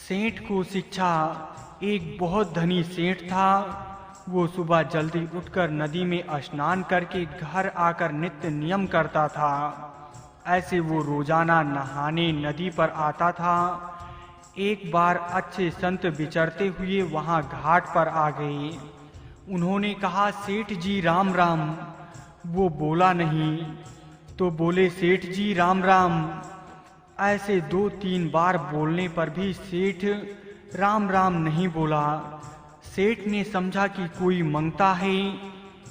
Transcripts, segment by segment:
सेठ को शिक्षा। एक बहुत धनी सेठ था। वो सुबह जल्दी उठकर नदी में स्नान करके घर आकर नित्य नियम करता था। ऐसे वो रोजाना नहाने नदी पर आता था। एक बार अच्छे संत विचरते हुए वहां घाट पर आ गए। उन्होंने कहा, सेठ जी राम राम। वो बोला नहीं, तो बोले, सेठ जी राम राम। ऐसे 2-3 बार बोलने पर भी सेठ राम राम नहीं बोला। सेठ ने समझा कि कोई मंगता है,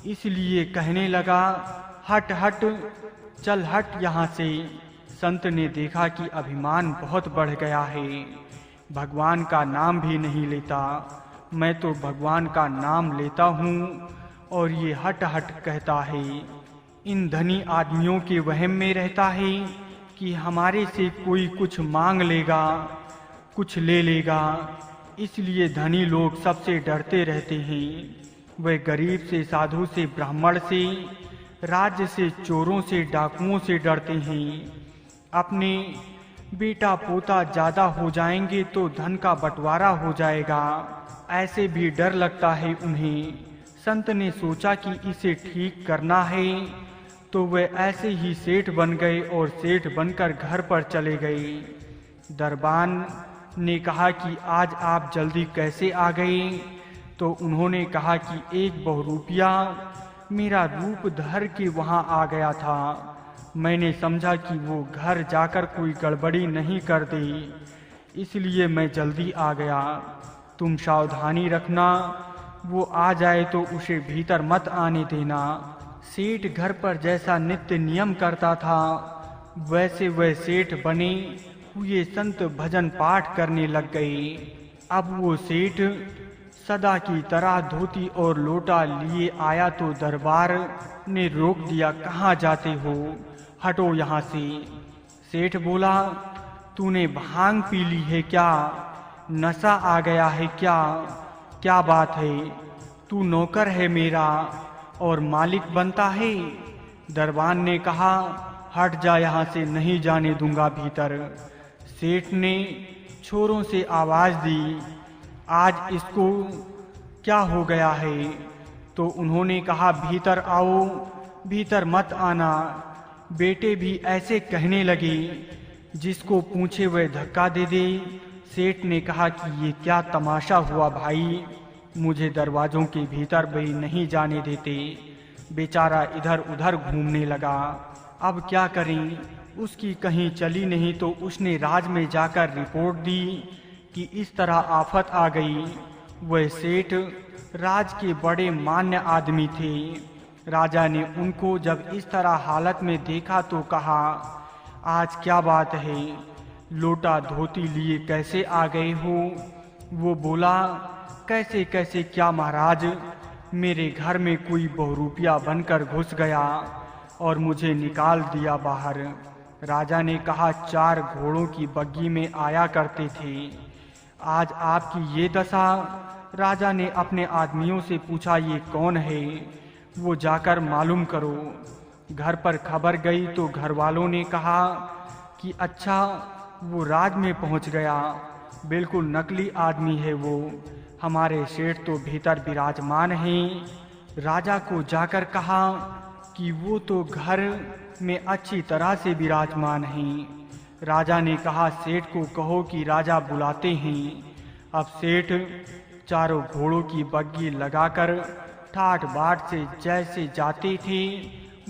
इसलिए कहने लगा, हट हट, चल हट यहाँ से। संत ने देखा कि अभिमान बहुत बढ़ गया है, भगवान का नाम भी नहीं लेता। मैं तो भगवान का नाम लेता हूँ और ये हट हट कहता है। इन धनी आदमियों के वहम में रहता है कि हमारे से कोई कुछ मांग लेगा, कुछ ले लेगा, इसलिए धनी लोग सबसे डरते रहते हैं। वे गरीब से, साधु से, ब्राह्मण से, राज्य से, चोरों से, डाकुओं से डरते हैं। अपने बेटा पोता ज्यादा हो जाएंगे तो धन का बंटवारा हो जाएगा, ऐसे भी डर लगता है उन्हें। संत ने सोचा कि इसे ठीक करना है, तो वे ऐसे ही सेठ बन गए और सेठ बनकर घर पर चले गए। दरबान ने कहा कि आज आप जल्दी कैसे आ गए? तो उन्होंने कहा कि एक बहुरूपिया मेरा रूप धर के वहां आ गया था। मैंने समझा कि वो घर जाकर कोई गड़बड़ी नहीं कर दे, इसलिए मैं जल्दी आ गया। तुम सावधानी रखना, वो आ जाए तो उसे भीतर मत आने देना। सेठ घर पर जैसा नित्य नियम करता था, वैसे वह सेठ बने हुए संत भजन पाठ करने लग गए। अब वो सेठ सदा की तरह धोती और लोटा लिए आया तो दरबार ने रोक दिया, कहाँ जाते हो, हटो यहाँ से। सेठ बोला, तूने भांग पी ली है क्या? नशा आ गया है क्या? क्या बात है? तू नौकर है मेरा और मालिक बनता है? दरबान ने कहा, हट जा यहाँ से, नहीं जाने दूंगा भीतर। सेठ ने छोरों से आवाज दी, आज इसको क्या हो गया है? तो उन्होंने कहा, भीतर आओ, भीतर मत आना। बेटे भी ऐसे कहने लगे, जिसको पूछे वह धक्का दे दे। सेठ ने कहा कि ये क्या तमाशा हुआ भाई, मुझे दरवाजों के भीतर भी नहीं जाने देते। बेचारा इधर उधर घूमने लगा। अब क्या करें, उसकी कहीं चली नहीं, तो उसने राज में जाकर रिपोर्ट दी कि इस तरह आफत आ गई। वह सेठ राज के बड़े मान्य आदमी थे। राजा ने उनको जब इस तरह हालत में देखा तो कहा, आज क्या बात है, लोटा धोती लिए कैसे आ गए हो? वो बोला, कैसे कैसे क्या महाराज, मेरे घर में कोई बहुरूपिया बनकर घुस गया और मुझे निकाल दिया बाहर। राजा ने कहा, 4 घोड़ों की बग्गी में आया करते थे, आज आपकी ये दशा। राजा ने अपने आदमियों से पूछा, ये कौन है? वो जाकर मालूम करो। घर पर खबर गई तो घर वालों ने कहा कि अच्छा, वो राज में पहुंच गया, बिल्कुल नकली आदमी है वो, हमारे सेठ तो भीतर विराजमान हैं। राजा को जाकर कहा कि वो तो घर में अच्छी तरह से विराजमान हैं। राजा ने कहा, सेठ को कहो कि राजा बुलाते हैं। अब सेठ चारों घोड़ों की बग्गी लगाकर ठाट बाट से जैसे जाते थे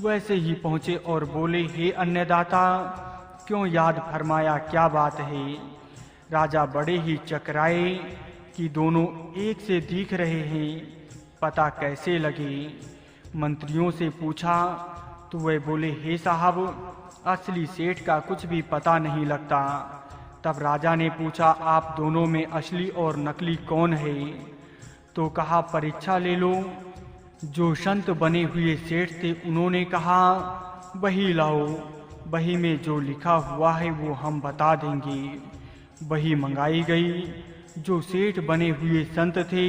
वैसे ही पहुँचे और बोले, हे अन्नदाता, क्यों याद फरमाया, क्या बात है? राजा बड़े ही चकराए कि दोनों एक से दिख रहे हैं, पता कैसे लगे? मंत्रियों से पूछा तो वे बोले, हे साहब, असली सेठ का कुछ भी पता नहीं लगता। तब राजा ने पूछा, आप दोनों में असली और नकली कौन है? तो कहा, परीक्षा ले लो। जो संत बने हुए सेठ थे उन्होंने कहा, बही लाओ, बही में जो लिखा हुआ है वो हम बता देंगे। बही मंगाई गई। जो सेठ बने हुए संत थे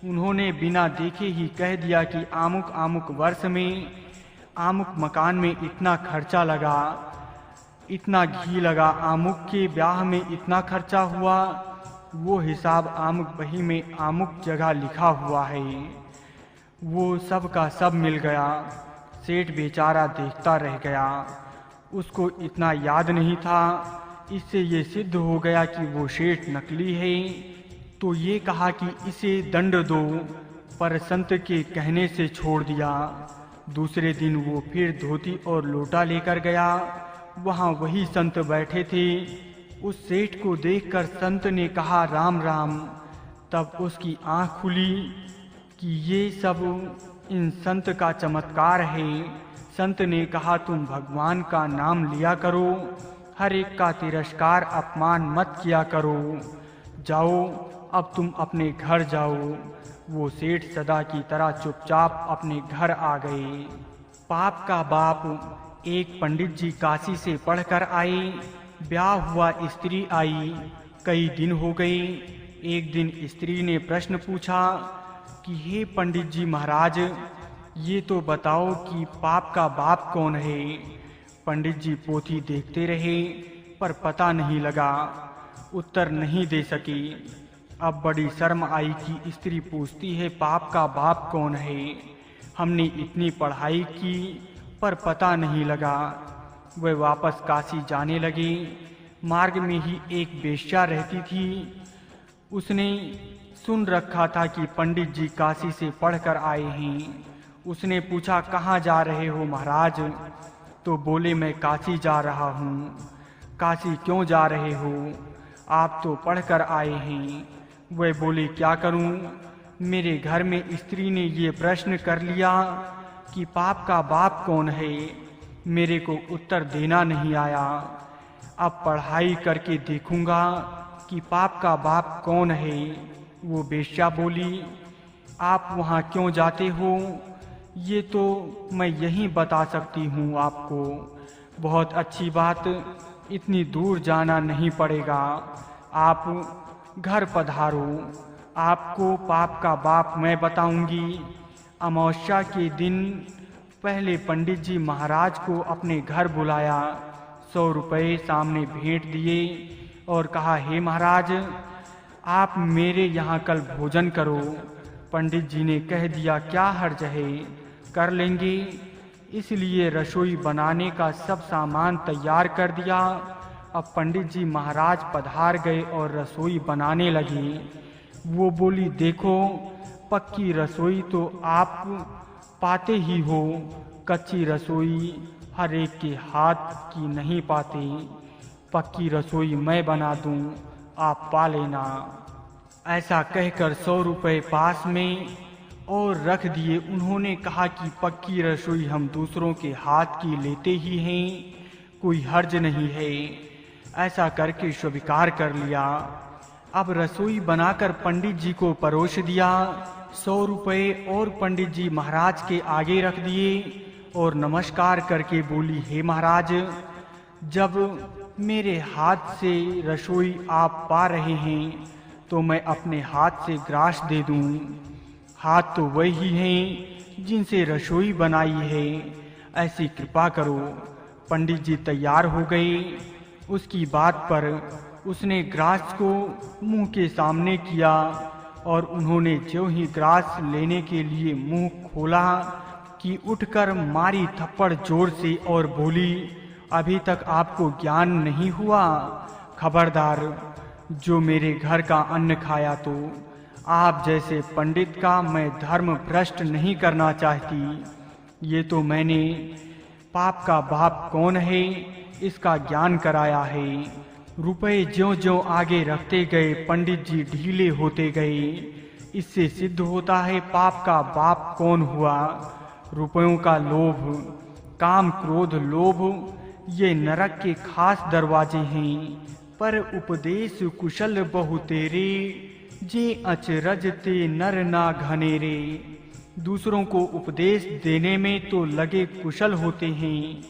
उन्होंने बिना देखे ही कह दिया कि आमुक आमुक वर्ष में आमुक मकान में इतना खर्चा लगा, इतना घी लगा, आमुक के ब्याह में इतना खर्चा हुआ, वो हिसाब आमुक बही में आमुक जगह लिखा हुआ है। वो सब का सब मिल गया। सेठ बेचारा देखता रह गया। उसको इतना याद नहीं था। इससे ये सिद्ध हो गया कि वो सेठ नकली है। तो ये कहा कि इसे दंड दो, पर संत के कहने से छोड़ दिया। दूसरे दिन वो फिर धोती और लोटा लेकर गया। वहाँ वही संत बैठे थे। उस सेठ को देखकर संत ने कहा राम राम। तब उसकी आँख खुली कि ये सब इन संत का चमत्कार है। संत ने कहा तुम भगवान का नाम लिया करो, हर एक का तिरस्कार अपमान मत किया करो। जाओ अब तुम अपने घर जाओ। वो सेठ सदा की तरह चुपचाप अपने घर आ गए। पाप का बाप एक पंडित जी काशी से पढ़कर आए। ब्याह हुआ स्त्री आई। कई दिन हो गए। एक दिन स्त्री ने प्रश्न पूछा कि हे पंडित जी महाराज, ये तो बताओ कि पाप का बाप कौन है। पंडित जी पोथी देखते रहे पर पता नहीं लगा, उत्तर नहीं दे सके। अब बड़ी शर्म आई कि स्त्री पूछती है पाप का बाप कौन है। हमने इतनी पढ़ाई की पर पता नहीं लगा। वे वापस काशी जाने लगे। मार्ग में ही एक वेश्या रहती थी। उसने सुन रखा था कि पंडित जी काशी से पढ़कर आए हैं। उसने पूछा कहाँ जा रहे हो महाराज? तो बोले मैं काशी जा रहा हूँ। काशी क्यों जा रहे हो? आप तो पढ़कर आए हैं। वह बोले क्या करूँ? मेरे घर में स्त्री ने ये प्रश्न कर लिया कि पाप का बाप कौन है। मेरे को उत्तर देना नहीं आया। अब पढ़ाई करके देखूंगा कि पाप का बाप कौन है। वो वेश्या बोली आप वहाँ क्यों जाते हो? ये तो मैं यहीं बता सकती हूँ आपको। बहुत अच्छी बात, इतनी दूर जाना नहीं पड़ेगा। आप घर पधारो, आपको पाप का बाप मैं बताऊंगी। अमावस्या के दिन पहले पंडित जी महाराज को अपने घर बुलाया। 100 रुपये सामने भेंट दिए और कहा हे महाराज, आप मेरे यहाँ कल भोजन करो। पंडित जी ने कह दिया क्या हर्ज है, कर लेंगे। इसलिए रसोई बनाने का सब सामान तैयार कर दिया। अब पंडित जी महाराज पधार गए और रसोई बनाने लगे। वो बोली देखो, पक्की रसोई तो आप पाते ही हो, कच्ची रसोई हर एक के हाथ की नहीं पाते। पक्की रसोई मैं बना दूं, आप पा लेना। ऐसा कहकर 100 रुपये पास में और रख दिए। उन्होंने कहा कि पक्की रसोई हम दूसरों के हाथ की लेते ही हैं, कोई हर्ज नहीं है। ऐसा करके स्वीकार कर लिया। अब रसोई बनाकर पंडित जी को परोस दिया। 100 रुपये और पंडित जी महाराज के आगे रख दिए और नमस्कार करके बोली हे महाराज, जब मेरे हाथ से रसोई आप पा रहे हैं तो मैं अपने हाथ से ग्रास दे दूं। हाथ तो वही हैं जिनसे रसोई बनाई है, ऐसी कृपा करो। पंडित जी तैयार हो गए। उसकी बात पर उसने ग्रास को मुंह के सामने किया और उन्होंने जो ही ग्रास लेने के लिए मुंह खोला कि उठकर मारी थप्पड़ जोर से और बोली अभी तक आपको ज्ञान नहीं हुआ? खबरदार, जो मेरे घर का अन्न खाया तो आप जैसे पंडित का मैं धर्म भ्रष्ट नहीं करना चाहती। ये तो मैंने पाप का बाप कौन है इसका ज्ञान कराया है। रुपए ज्यों-ज्यों आगे रखते गए पंडित जी ढीले होते गए। इससे सिद्ध होता है पाप का बाप कौन हुआ। रुपयों का लोभ, काम क्रोध लोभ, ये नरक के खास दरवाजे हैं। पर उपदेश कुशल बहु तेरे, जे अचरज ते नर ना घनेरे। दूसरों को उपदेश देने में तो लगे कुशल होते हैं,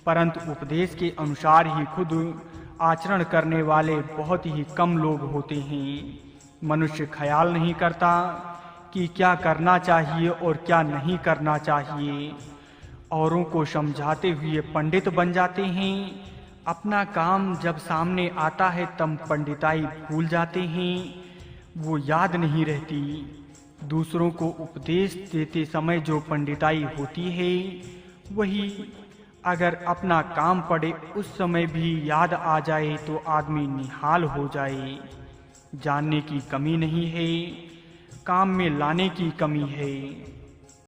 परंतु उपदेश के अनुसार ही खुद आचरण करने वाले बहुत ही कम लोग होते हैं। मनुष्य ख्याल नहीं करता कि क्या करना चाहिए और क्या नहीं करना चाहिए। औरों को समझाते हुए पंडित बन जाते हैं, अपना काम जब सामने आता है तब पंडिताई भूल जाते हैं, वो याद नहीं रहती। दूसरों को उपदेश देते समय जो पंडिताई होती है, वही अगर अपना काम पड़े उस समय भी याद आ जाए तो आदमी निहाल हो जाए। जानने की कमी नहीं है, काम में लाने की कमी है।